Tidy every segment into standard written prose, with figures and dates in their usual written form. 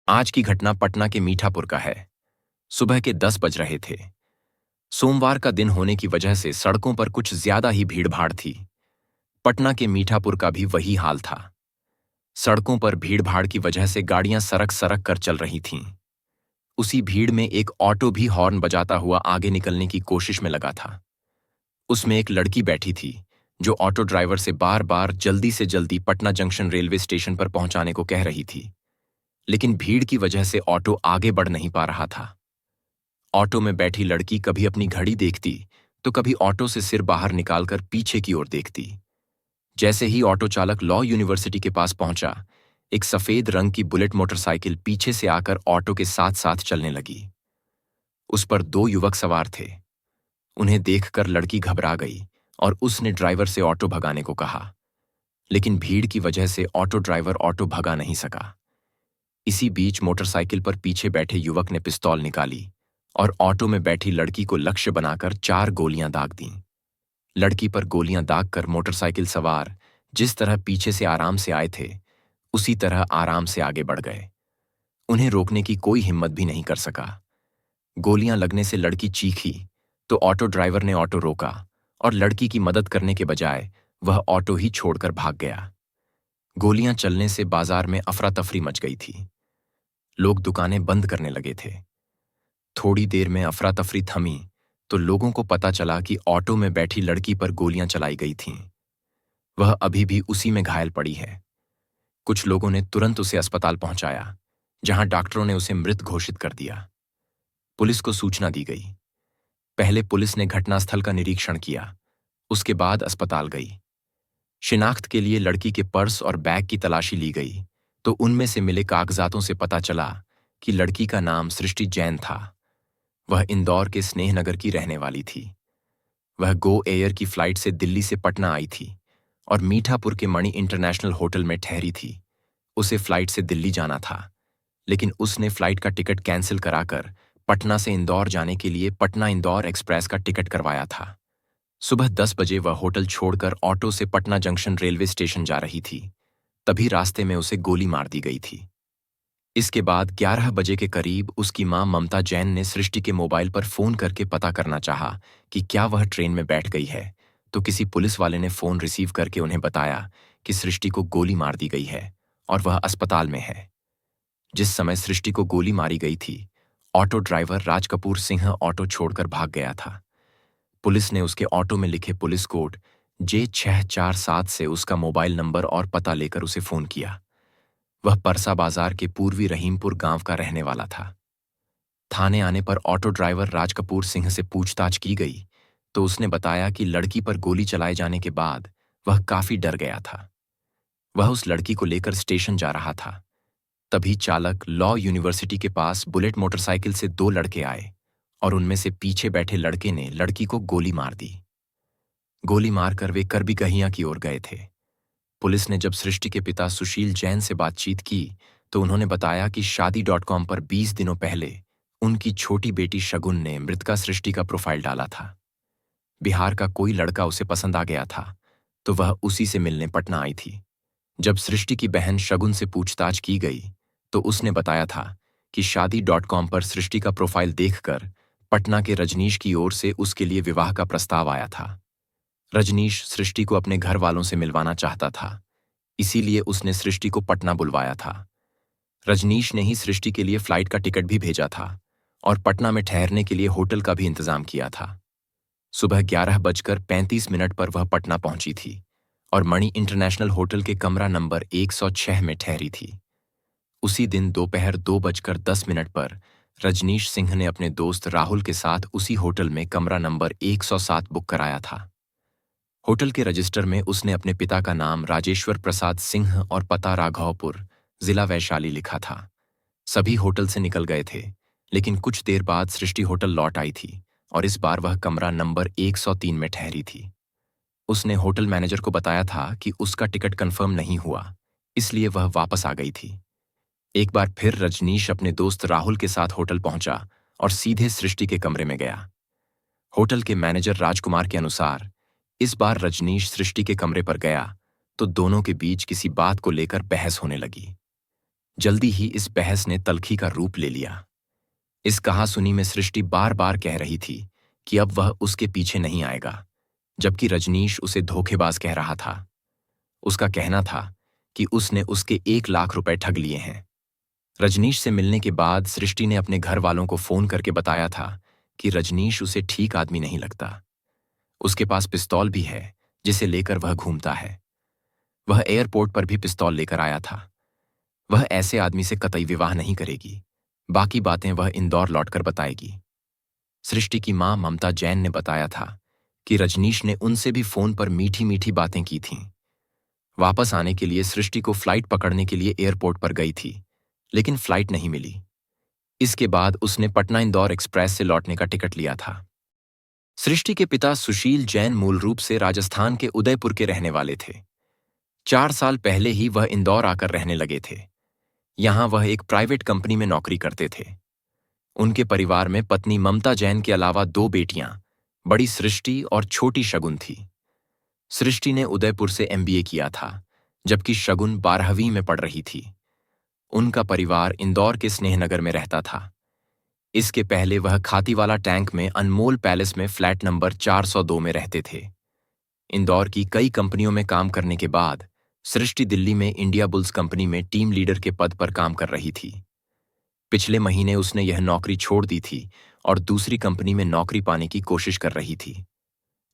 आज की घटना पटना के मीठापुर का है। सुबह के 10 बज रहे थे। सोमवार का दिन होने की वजह से सड़कों पर कुछ ज्यादा ही भीड़भाड़ थी। पटना के मीठापुर का भी वही हाल था। सड़कों पर भीड़भाड़ की वजह से गाड़ियां सरक सरक कर चल रही थीं। उसी भीड़ में एक ऑटो भी हॉर्न बजाता हुआ आगे निकलने की कोशिश में लगा था। उसमें एक लड़की बैठी थी जो ऑटो ड्राइवर से बार बार जल्दी से जल्दी पटना जंक्शन रेलवे स्टेशन पर पहुंचाने को कह रही थी, लेकिन भीड़ की वजह से ऑटो आगे बढ़ नहीं पा रहा था। ऑटो में बैठी लड़की कभी अपनी घड़ी देखती तो कभी ऑटो से सिर बाहर निकालकर पीछे की ओर देखती। जैसे ही ऑटो चालक लॉ यूनिवर्सिटी के पास पहुंचा, एक सफेद रंग की बुलेट मोटरसाइकिल पीछे से आकर ऑटो के साथ साथ चलने लगी। उस पर दो युवक सवार थे। उन्हें देखकर लड़की घबरा गई और उसने ड्राइवर से ऑटो भगाने को कहा, लेकिन भीड़ की वजह से ऑटो ड्राइवर ऑटो भगा नहीं सका। इसी बीच मोटरसाइकिल पर पीछे बैठे युवक ने पिस्तौल निकाली और ऑटो में बैठी लड़की को लक्ष्य बनाकर 4 गोलियां दाग दीं। लड़की पर गोलियां दागकर मोटरसाइकिल सवार जिस तरह पीछे से आराम से आए थे, उसी तरह आराम से आगे बढ़ गए। उन्हें रोकने की कोई हिम्मत भी नहीं कर सका। गोलियां लगने से लड़की चीखी तो ऑटो ड्राइवर ने ऑटो रोका और लड़की की मदद करने के बजाय वह ऑटो ही छोड़कर भाग गया। गोलियां चलने से बाजार में अफरा तफरी मच गई थी। लोग दुकानें बंद करने लगे थे। थोड़ी देर में अफरा तफरी थमी तो लोगों को पता चला कि ऑटो में बैठी लड़की पर गोलियां चलाई गई थीं। वह अभी भी उसी में घायल पड़ी है। कुछ लोगों ने तुरंत उसे अस्पताल पहुंचाया, जहां डॉक्टरों ने उसे मृत घोषित कर दिया। पुलिस को सूचना दी गई। पहले पुलिस ने घटनास्थल का निरीक्षण किया, उसके बाद अस्पताल गई। शिनाख्त के लिए लड़की के पर्स और बैग की तलाशी ली गई तो उनमें से मिले कागजातों से पता चला कि लड़की का नाम सृष्टि जैन था। वह इंदौर के स्नेहनगर की रहने वाली थी। वह गो एयर की फ्लाइट से दिल्ली से पटना आई थी और मीठापुर के मणि इंटरनेशनल होटल में ठहरी थी। उसे फ्लाइट से दिल्ली जाना था, लेकिन उसने फ्लाइट का टिकट कैंसिल कराकर पटना से इंदौर जाने के लिए पटना इंदौर एक्सप्रेस का टिकट करवाया था। सुबह 10 बजे वह होटल छोड़कर ऑटो से पटना जंक्शन रेलवे स्टेशन जा रही थी। तभी रास्ते में उसे गोली मार दी गई थी। इसके बाद 11 बजे के करीब उसकी मां ममता जैन ने सृष्टि के मोबाइल पर फोन करके पता करना चाहा कि क्या वह ट्रेन में बैठ गई है, तो किसी पुलिस वाले ने फोन रिसीव करके उन्हें बताया कि सृष्टि को गोली मार दी गई है और वह अस्पताल में है। जिस समय सृष्टि को गोली मारी गई थी, auto driver Raj Kapoor Singh auto छोड़कर भाग गया था। पुलिस ने उसके ऑटो में लिखे पुलिस कोड J647 से उसका मोबाइल नंबर और पता लेकर उसे फोन किया। वह परसा बाजार के पूर्वी रहीमपुर गांव का रहने वाला था। थाने आने पर ऑटो ड्राइवर राज कपूर सिंह से पूछताछ की गई तो उसने बताया कि लड़की पर गोली चलाए जाने के बाद वह काफी डर गया था। वह उस लड़की को लेकर स्टेशन जा रहा था। तभी चालक लॉ यूनिवर्सिटी के पास बुलेट मोटरसाइकिल से 2 लड़के आए और उनमें से पीछे बैठे लड़के ने लड़की को गोली मार दी। गोली मारकर वे करबीगहियां की ओर गए थे। पुलिस ने जब सृष्टि के पिता सुशील जैन से बातचीत की तो उन्होंने बताया कि शादी.com पर 20 दिनों पहले उनकी छोटी बेटी शगुन ने मृतका सृष्टि का प्रोफाइल डाला था। बिहार का कोई लड़का उसे पसंद आ गया था तो वह उसी से मिलने पटना आई थी। जब सृष्टि की बहन शगुन से पूछताछ की गई तो उसने बताया था कि शादी.com पर सृष्टि का प्रोफाइल देखकर पटना के रजनीश की ओर से उसके लिए विवाह का प्रस्ताव आया था। रजनीश सृष्टि को अपने घर वालों से मिलवाना चाहता था, इसीलिए उसने सृष्टि को पटना बुलवाया था। रजनीश ने ही सृष्टि के लिए फ्लाइट का टिकट भी भेजा था और पटना में ठहरने के लिए होटल का भी इंतजाम किया था। सुबह 11:35 पर वह पटना पहुंची थी और मणि इंटरनेशनल होटल के कमरा नंबर 106 में ठहरी थी। उसी दिन दोपहर 2:10 पर रजनीश सिंह ने अपने दोस्त राहुल के साथ उसी होटल में कमरा नंबर 107 बुक कराया था। होटल के रजिस्टर में उसने अपने पिता का नाम राजेश्वर प्रसाद सिंह और पता राघवपुर, जिला वैशाली लिखा था। सभी होटल से निकल गए थे, लेकिन कुछ देर बाद सृष्टि होटल लौट आई थी और इस बार वह कमरा नंबर 103 में ठहरी थी। उसने होटल मैनेजर को बताया था कि उसका टिकट कंफर्म नहीं हुआ, इसलिए वह वापस आ गई थी। एक बार फिर रजनीश अपने दोस्त राहुल के साथ होटल पहुंचा और सीधे सृष्टि के कमरे में गया। होटल के मैनेजर राजकुमार के अनुसार इस बार रजनीश सृष्टि के कमरे पर गया तो दोनों के बीच किसी बात को लेकर बहस होने लगी। जल्दी ही इस बहस ने तल्खी का रूप ले लिया। इस कहासुनी में सृष्टि बार बार कह रही थी कि अब वह उसके पीछे नहीं आएगा, जबकि रजनीश उसे धोखेबाज कह रहा था। उसका कहना था कि उसने उसके 1 लाख रुपए ठग लिए हैं। रजनीश से मिलने के बाद सृष्टि ने अपने घर वालों को फोन करके बताया था कि रजनीश उसे ठीक आदमी नहीं लगता। उसके पास पिस्तौल भी है जिसे लेकर वह घूमता है। वह एयरपोर्ट पर भी पिस्तौल लेकर आया था। वह ऐसे आदमी से कतई विवाह नहीं करेगी। बाकी बातें वह इंदौर लौटकर बताएगी। सृष्टि की मां ममता जैन ने बताया था कि रजनीश ने उनसे भी फोन पर मीठी मीठी बातें की थीं। वापस आने के लिए सृष्टि को फ्लाइट पकड़ने के लिए एयरपोर्ट पर गई थी, लेकिन फ्लाइट नहीं मिली। इसके बाद उसने पटना इंदौर एक्सप्रेस से लौटने का टिकट लिया था। सृष्टि के पिता सुशील जैन मूल रूप से राजस्थान के उदयपुर के रहने वाले थे। 4 साल पहले ही वह इंदौर आकर रहने लगे थे। यहां वह एक प्राइवेट कंपनी में नौकरी करते थे। उनके परिवार में पत्नी ममता जैन के अलावा 2 बेटियां, बड़ी सृष्टि और छोटी शगुन थी। सृष्टि ने उदयपुर से एमबीए किया था, जबकि शगुन 12वीं में पढ़ रही थी। उनका परिवार इंदौर के स्नेहनगर में रहता था। इसके पहले वह खातीवाला टैंक में अनमोल पैलेस में फ्लैट नंबर 402 में रहते थे। इंदौर की कई कंपनियों में काम करने के बाद सृष्टि दिल्ली में इंडिया बुल्स कंपनी में टीम लीडर के पद पर काम कर रही थी। पिछले महीने उसने यह नौकरी छोड़ दी थी और दूसरी कंपनी में नौकरी पाने की कोशिश कर रही थी।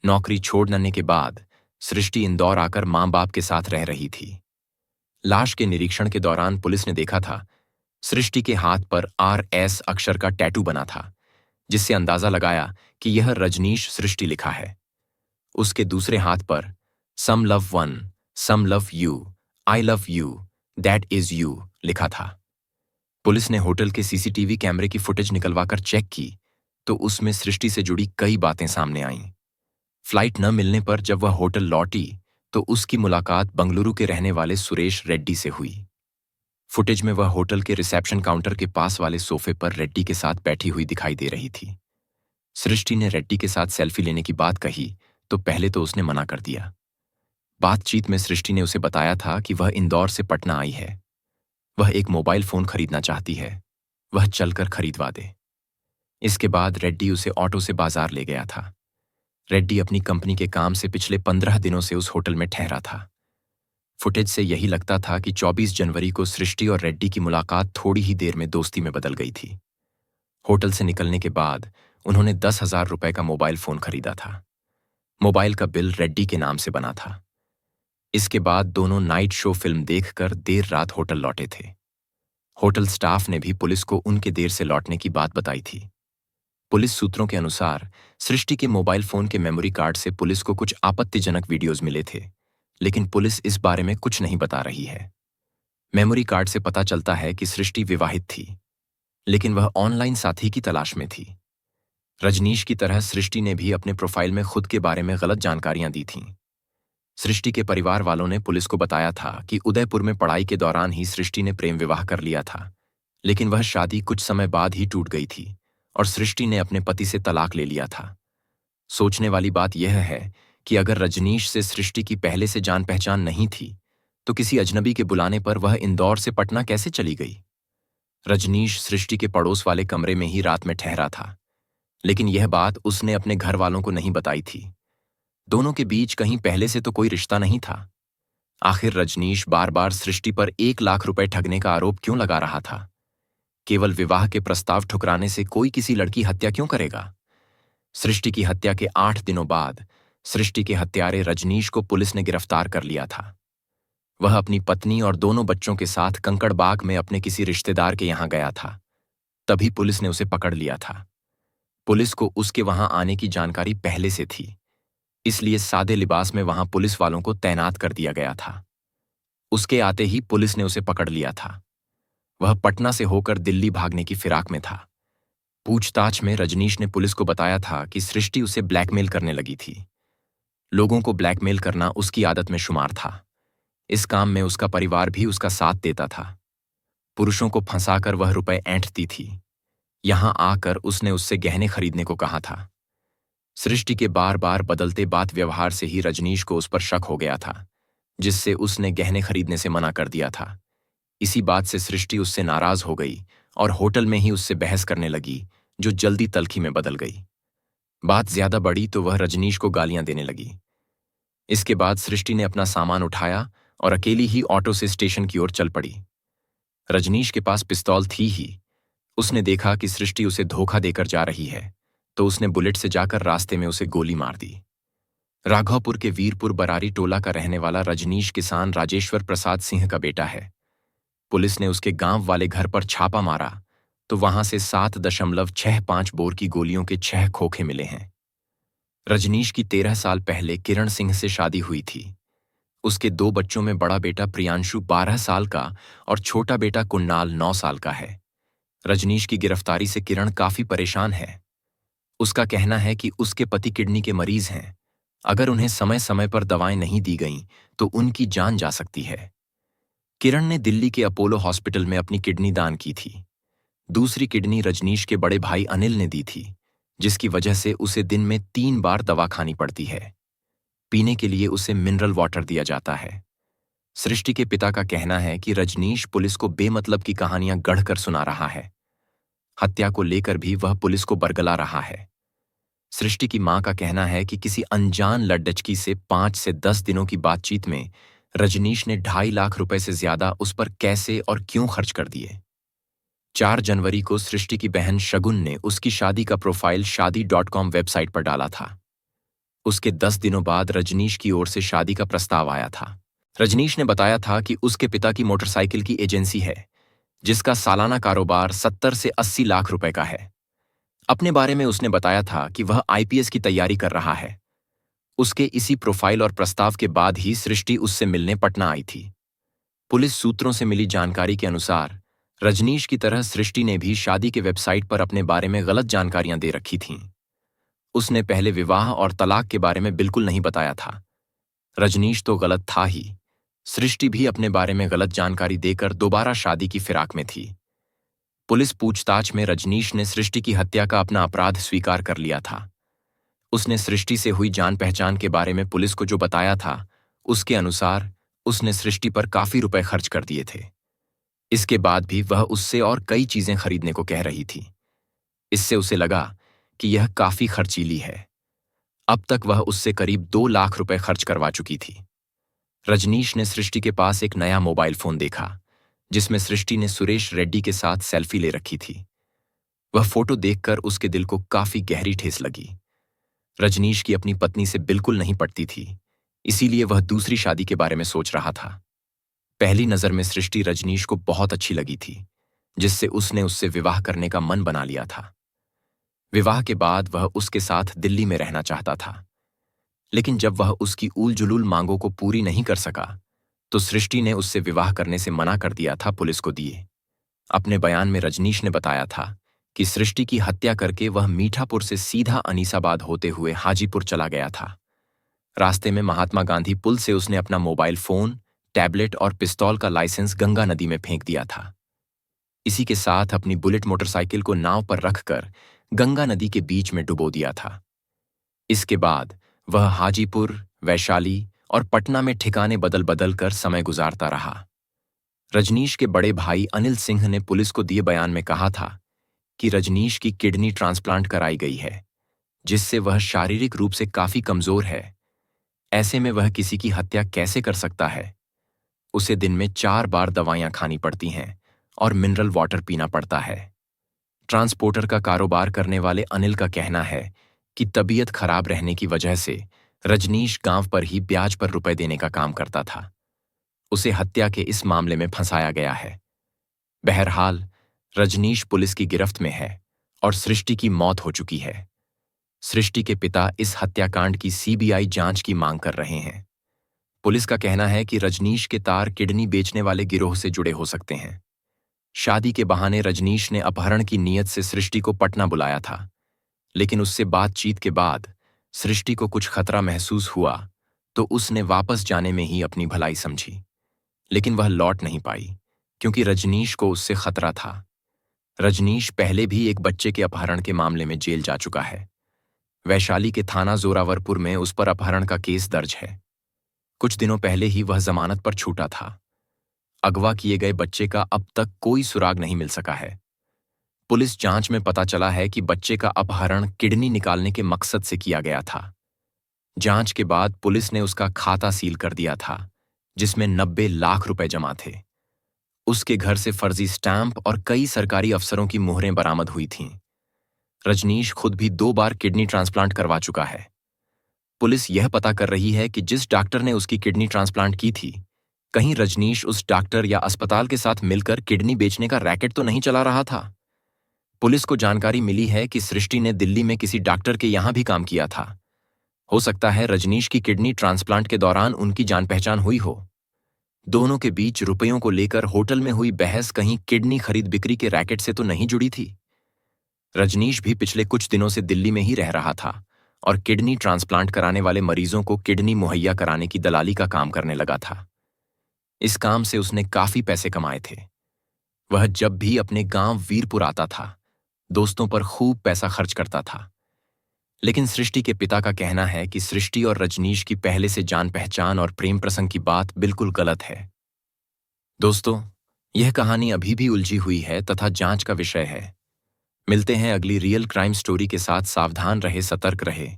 नौकरी छोड़ने के बाद सृष्टि इंदौर आकर मां बाप के साथ रह रही थी। लाश के निरीक्षण के दौरान पुलिस ने देखा था सृष्टि के हाथ पर RS अक्षर का टैटू बना था, जिससे अंदाजा लगाया कि यह रजनीश सृष्टि लिखा है। उसके दूसरे हाथ पर some love one, some love you, I love you, that is you लिखा था। पुलिस ने होटल के सीसीटीवी कैमरे की फुटेज निकलवाकर चेक की तो उसमें सृष्टि से जुड़ी कई बातें सामने आईं। फ्लाइट न मिलने पर जब वह होटल लौटी तो उसकी मुलाकात बंगलुरु के रहने वाले सुरेश रेड्डी से हुई। फुटेज में वह होटल के रिसेप्शन काउंटर के पास वाले सोफे पर रेड्डी के साथ बैठी हुई दिखाई दे रही थी। सृष्टि ने रेड्डी के साथ सेल्फी लेने की बात कही तो पहले तो उसने मना कर दिया। बातचीत में सृष्टि ने उसे बताया था कि वह इंदौर से पटना आई है। वह एक मोबाइल फोन खरीदना चाहती है, वह चलकर खरीदवा दे। इसके बाद रेड्डी उसे ऑटो से बाजार ले गया था। रेड्डी अपनी कंपनी के काम से पिछले 15 दिनों से उस होटल में ठहरा था। फुटेज से यही लगता था कि 24 जनवरी को सृष्टि और रेड्डी की मुलाकात थोड़ी ही देर में दोस्ती में बदल गई थी। होटल से निकलने के बाद उन्होंने 10,000 रुपए का मोबाइल फोन खरीदा था। मोबाइल का बिल रेड्डी के नाम से बना था। इसके बाद दोनों नाइट शो फिल्म देखकर देर रात होटल लौटे थे। होटल स्टाफ ने भी पुलिस को उनके देर से लौटने की बात बताई थी। पुलिस सूत्रों के अनुसार सृष्टि के मोबाइल फोन के मेमोरी कार्ड से पुलिस को कुछ आपत्तिजनक वीडियोज मिले थे, लेकिन पुलिस इस बारे में कुछ नहीं बता रही है। मेमोरी कार्ड से पता चलता है कि सृष्टि विवाहित थी, लेकिन वह ऑनलाइन साथी की तलाश में थी। रजनीश की तरह सृष्टि ने भी अपने प्रोफाइल में खुद के बारे में गलत जानकारियां दी थीं। सृष्टि के परिवार वालों ने पुलिस को बताया था कि उदयपुर में पढ़ाई के दौरान ही सृष्टि ने प्रेम विवाह कर लिया था, लेकिन वह शादी कुछ समय बाद ही टूट गई थी और सृष्टि ने अपने पति से तलाक ले लिया था। सोचने वाली बात यह है कि अगर रजनीश से सृष्टि की पहले से जान पहचान नहीं थी तो किसी अजनबी के बुलाने पर वह इंदौर से पटना कैसे चली गई। रजनीश सृष्टि के पड़ोस वाले कमरे में ही रात में ठहरा था, लेकिन यह बात उसने अपने घर वालों को नहीं बताई थी। दोनों के बीच कहीं पहले से तो कोई रिश्ता नहीं था। आखिर रजनीश बार बार सृष्टि पर 1 लाख रुपए ठगने का आरोप क्यों लगा रहा था। केवल विवाह के प्रस्ताव ठुकराने से कोई किसी लड़की हत्या क्यों करेगा। सृष्टि की हत्या के 8 दिनों बाद सृष्टि के हत्यारे रजनीश को पुलिस ने गिरफ्तार कर लिया था। वह अपनी पत्नी और दोनों बच्चों के साथ कंकड़बाग में अपने किसी रिश्तेदार के यहां गया था। तभी पुलिस ने उसे पकड़ लिया था। पुलिस को उसके वहां आने की जानकारी पहले से थी, इसलिए सादे लिबास में वहां पुलिस वालों को तैनात कर दिया गया था। उसके आते ही पुलिस ने उसे पकड़ लिया था। वह पटना से होकर दिल्ली भागने की फिराक में था। पूछताछ में रजनीश ने पुलिस को बताया था कि सृष्टि उसे ब्लैकमेल करने लगी थी। लोगों को ब्लैकमेल करना उसकी आदत में शुमार था। इस काम में उसका परिवार भी उसका साथ देता था। पुरुषों को फंसाकर वह रुपए ऐंठती थी। यहां आकर उसने उससे गहने खरीदने को कहा था। सृष्टि के बार बार बदलते बात व्यवहार से ही रजनीश को उस पर शक हो गया था, जिससे उसने गहने खरीदने से मना कर दिया था। इसी बात से सृष्टि उससे नाराज हो गई और होटल में ही उससे बहस करने लगी, जो जल्दी तल्खी में बदल गई। बात ज्यादा बढ़ी तो वह रजनीश को गालियां देने लगी। इसके बाद सृष्टि ने अपना सामान उठाया और अकेली ही ऑटो से स्टेशन की ओर चल पड़ी। रजनीश के पास पिस्तौल थी ही। उसने देखा कि सृष्टि उसे धोखा देकर जा रही है, तो उसने बुलेट से जाकर रास्ते में उसे गोली मार दी। राघवपुर के वीरपुर बरारी टोला का रहने वाला रजनीश किसान राजेश्वर प्रसाद सिंह का बेटा है। पुलिस ने उसके गांव वाले घर पर छापा मारा तो वहां से 7.65 बोर की गोलियों के 6 खोखे मिले हैं। रजनीश की 13 साल पहले किरण सिंह से शादी हुई थी। उसके 2 बच्चों में बड़ा बेटा प्रियांशु 12 साल का और छोटा बेटा कुणाल 9 साल का है। रजनीश की गिरफ्तारी से किरण काफी परेशान है। उसका कहना है कि उसके पति किडनी के मरीज हैं। अगर उन्हें समय समय पर दवाएं नहीं दी गईं तो उनकी जान जा सकती है। किरण ने दिल्ली के अपोलो हॉस्पिटल में अपनी किडनी दान की थी। दूसरी किडनी रजनीश के बड़े भाई अनिल ने दी थी, जिसकी वजह से उसे दिन में 3 बार दवा खानी पड़ती है। पीने के लिए उसे मिनरल वाटर दिया जाता है। सृष्टि के पिता का कहना है कि रजनीश पुलिस को बेमतलब की कहानियां गढ़कर सुना रहा है। हत्या को लेकर भी वह पुलिस को बरगला रहा है। सृष्टि की मां का कहना है कि किसी अनजान लड्डचकी से 5 से 10 दिनों की बातचीत में रजनीश ने 2.5 लाख रुपए से ज्यादा उस पर कैसे और क्यों खर्च कर दिए। 4 जनवरी को सृष्टि की बहन शगुन ने उसकी शादी का प्रोफाइल शादी.com वेबसाइट पर डाला था। उसके 10 दिनों बाद रजनीश की ओर से शादी का प्रस्ताव आया था। रजनीश ने बताया था कि उसके पिता की मोटरसाइकिल की एजेंसी है, जिसका सालाना कारोबार 70 से 80 लाख रुपए का है। अपने बारे में उसने बताया था कि वह आईपीएस की तैयारी कर रहा है। उसके इसी प्रोफाइल और प्रस्ताव के बाद ही सृष्टि उससे मिलने पटना आई थी। पुलिस सूत्रों से मिली जानकारी के अनुसार रजनीश की तरह सृष्टि ने भी शादी के वेबसाइट पर अपने बारे में गलत जानकारियां दे रखी थीं। उसने पहले विवाह और तलाक के बारे में बिल्कुल नहीं बताया था। रजनीश तो गलत था ही, सृष्टि भी अपने बारे में गलत जानकारी देकर दोबारा शादी की फिराक में थी। पुलिस पूछताछ में रजनीश ने सृष्टि की हत्या का अपना अपराध स्वीकार कर लिया था। उसने सृष्टि से हुई जान पहचान के बारे में पुलिस को जो बताया था, उसके अनुसार उसने सृष्टि पर काफी रुपए खर्च कर दिए थे। इसके बाद भी वह उससे और कई चीजें खरीदने को कह रही थी। इससे उसे लगा कि यह काफी खर्चीली है। अब तक वह उससे करीब 2 लाख रुपए खर्च करवा चुकी थी। रजनीश ने सृष्टि के पास एक नया मोबाइल फोन देखा, जिसमें सृष्टि ने सुरेश रेड्डी के साथ सेल्फी ले रखी थी। वह फोटो देखकर उसके दिल को काफी गहरी ठेस लगी। रजनीश की अपनी पत्नी से बिल्कुल नहीं पटती थी, इसीलिए वह दूसरी शादी के बारे में सोच रहा था। पहली नजर में सृष्टि रजनीश को बहुत अच्छी लगी थी, जिससे उसने उससे विवाह करने का मन बना लिया था। विवाह के बाद वह उसके साथ दिल्ली में रहना चाहता था, लेकिन जब वह उसकी ऊल जुलूल मांगों को पूरी नहीं कर सका तो सृष्टि ने उससे विवाह करने से मना कर दिया था पुलिस को दिए। अपने बयान में रजनीश ने बताया था कि सृष्टि की हत्या करके वह मीठापुर से सीधा अनीसाबाद होते हुए हाजीपुर चला गया था। रास्ते में महात्मा गांधी पुल से उसने अपना मोबाइल फोन, टैबलेट और पिस्तौल का लाइसेंस गंगा नदी में फेंक दिया था। इसी के साथ अपनी बुलेट मोटरसाइकिल को नाव पर रखकर गंगा नदी के बीच में डुबो दिया था। इसके बाद वह हाजीपुर, वैशाली और पटना में ठिकाने बदल बदल कर समय गुजारता रहा। रजनीश के बड़े भाई अनिल सिंह ने पुलिस को दिए बयान में कहा था कि रजनीश की किडनी ट्रांसप्लांट कराई गई है, जिससे वह शारीरिक रूप से काफी कमजोर है। ऐसे में वह किसी की हत्या कैसे कर सकता है। उसे दिन में 4 बार दवाइयां खानी पड़ती हैं और मिनरल वाटर पीना पड़ता है। ट्रांसपोर्टर का कारोबार करने वाले अनिल का कहना है कि तबीयत खराब रहने की वजह से रजनीश गांव पर ही ब्याज पर रुपए देने का काम करता था। उसे हत्या के इस मामले में फंसाया गया है। बहरहाल रजनीश पुलिस की गिरफ्त में है और सृष्टि की मौत हो चुकी है। सृष्टि के पिता इस हत्याकांड की सीबीआई जांच की मांग कर रहे हैं। पुलिस का कहना है कि रजनीश के तार किडनी बेचने वाले गिरोह से जुड़े हो सकते हैं। शादी के बहाने रजनीश ने अपहरण की नीयत से सृष्टि को पटना बुलाया था, लेकिन उससे बातचीत के बाद सृष्टि को कुछ खतरा महसूस हुआ तो उसने वापस जाने में ही अपनी भलाई समझी। लेकिन वह लौट नहीं पाई क्योंकि रजनीश को उससे खतरा था। रजनीश पहले भी एक बच्चे के अपहरण के मामले में जेल जा चुका है। वैशाली के थाना जोरावरपुर में उस पर अपहरण का केस दर्ज है। कुछ दिनों पहले ही वह जमानत पर छूटा था। अगवा किए गए बच्चे का अब तक कोई सुराग नहीं मिल सका है। पुलिस जांच में पता चला है कि बच्चे का अपहरण किडनी निकालने के मकसद से किया गया था। जांच के बाद पुलिस ने उसका खाता सील कर दिया था, जिसमें 90 लाख रुपए जमा थे। उसके घर से फर्जी स्टैंप और कई सरकारी अफसरों की मुहरें बरामद हुई थीं। रजनीश खुद भी 2 बार किडनी ट्रांसप्लांट करवा चुका है। पुलिस यह पता कर रही है कि जिस डॉक्टर ने उसकी किडनी ट्रांसप्लांट की थी, कहीं रजनीश उस डॉक्टर या अस्पताल के साथ मिलकर किडनी बेचने का रैकेट तो नहीं चला रहा था। पुलिस को जानकारी मिली है कि सृष्टि ने दिल्ली में किसी डॉक्टर के यहां भी काम किया था। हो सकता है रजनीश की किडनी ट्रांसप्लांट के दौरान उनकी जान पहचान हुई हो। दोनों के बीच रुपयों को लेकर होटल में हुई बहस कहीं किडनी खरीद बिक्री के रैकेट से तो नहीं जुड़ी थी। रजनीश भी पिछले कुछ दिनों से दिल्ली में ही रह रहा था और किडनी ट्रांसप्लांट कराने वाले मरीजों को किडनी मुहैया कराने की दलाली का काम करने लगा था। इस काम से उसने काफी पैसे कमाए थे। वह जब भी अपने गांव वीरपुर आता था, दोस्तों पर खूब पैसा खर्च करता था। लेकिन सृष्टि के पिता का कहना है कि सृष्टि और रजनीश की पहले से जान पहचान और प्रेम प्रसंग की बात बिल्कुल गलत है। दोस्तों, यह कहानी अभी भी उलझी हुई है तथा जांच का विषय है। मिलते हैं अगली रियल क्राइम स्टोरी के साथ। सावधान रहे, सतर्क रहे